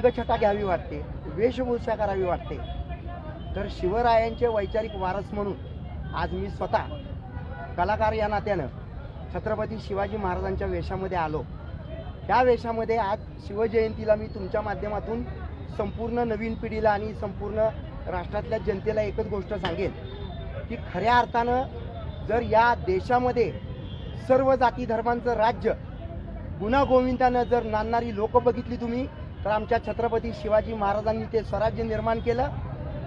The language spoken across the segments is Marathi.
रंगछटा घ्यावी वाटते, वेशभूषा करावी वाटते। तर शिवरायांचे वैचारिक वारस म्हणून आज मी स्वतः कलाकार या नात्यानं छत्रपती शिवाजी महाराजांच्या वेशामध्ये आलो। त्या वेशामध्ये आज शिवजयंतीला मी तुमच्या माध्यमातून संपूर्ण नवीन पिढीला आणि संपूर्ण राष्ट्रातल्या जनतेला एकच गोष्ट सांगेन की खऱ्या अर्थानं जर या देशामध्ये सर्व जाती धर्मांचं राज्य गुण्यागोविंदानं जर नांदणारी लोक बघितली तुम्ही, तर आमच्या छत्रपती शिवाजी महाराजांनी ते स्वराज्य निर्माण केलं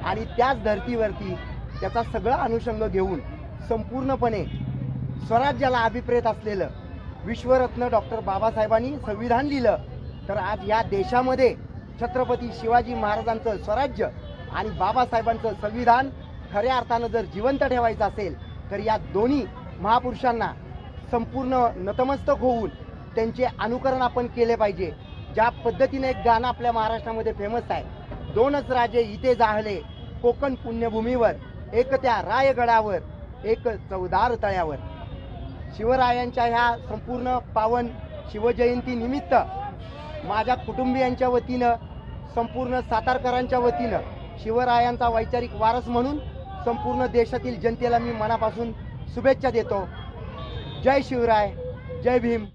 आणि त्याच धर्तीवरती त्याचा सगळा अनुषंग घेऊन संपूर्णपणे स्वराज्याला अभिप्रेत असलेलं विश्वरत्न डॉक्टर बाबासाहेबांनी संविधान लिहिलं। तर आज या देशामध्ये छत्रपती शिवाजी महाराजांचं स्वराज्य आणि बाबासाहेबांचं संविधान खऱ्या अर्थानं जर जिवंत ठेवायचं असेल तर या दोन्ही महापुरुषांना संपूर्ण नतमस्तक होऊन त्यांचे अनुकरण आपण केले पाहिजे। ज्या पद्धतीने एक गाणं आपल्या महाराष्ट्रामध्ये फेमस आहे, दोनच राजे इथे जाहले कोकण पुण्यभूमीवर, एक त्या रायगडावर एक चवदार तळ्यावर। शिवरायांच्या ह्या संपूर्ण पावन शिवजयंती निमित्त माझ्या कुटुंबियांच्या वतीनं संपूर्ण सातारकरांच्या वतीनं शिवरायांचा वैचारिक वारस म्हणून संपूर्ण देशातील जनतेला मी मनापासून शुभेच्छा देतो। जय शिवराय, जय भीम।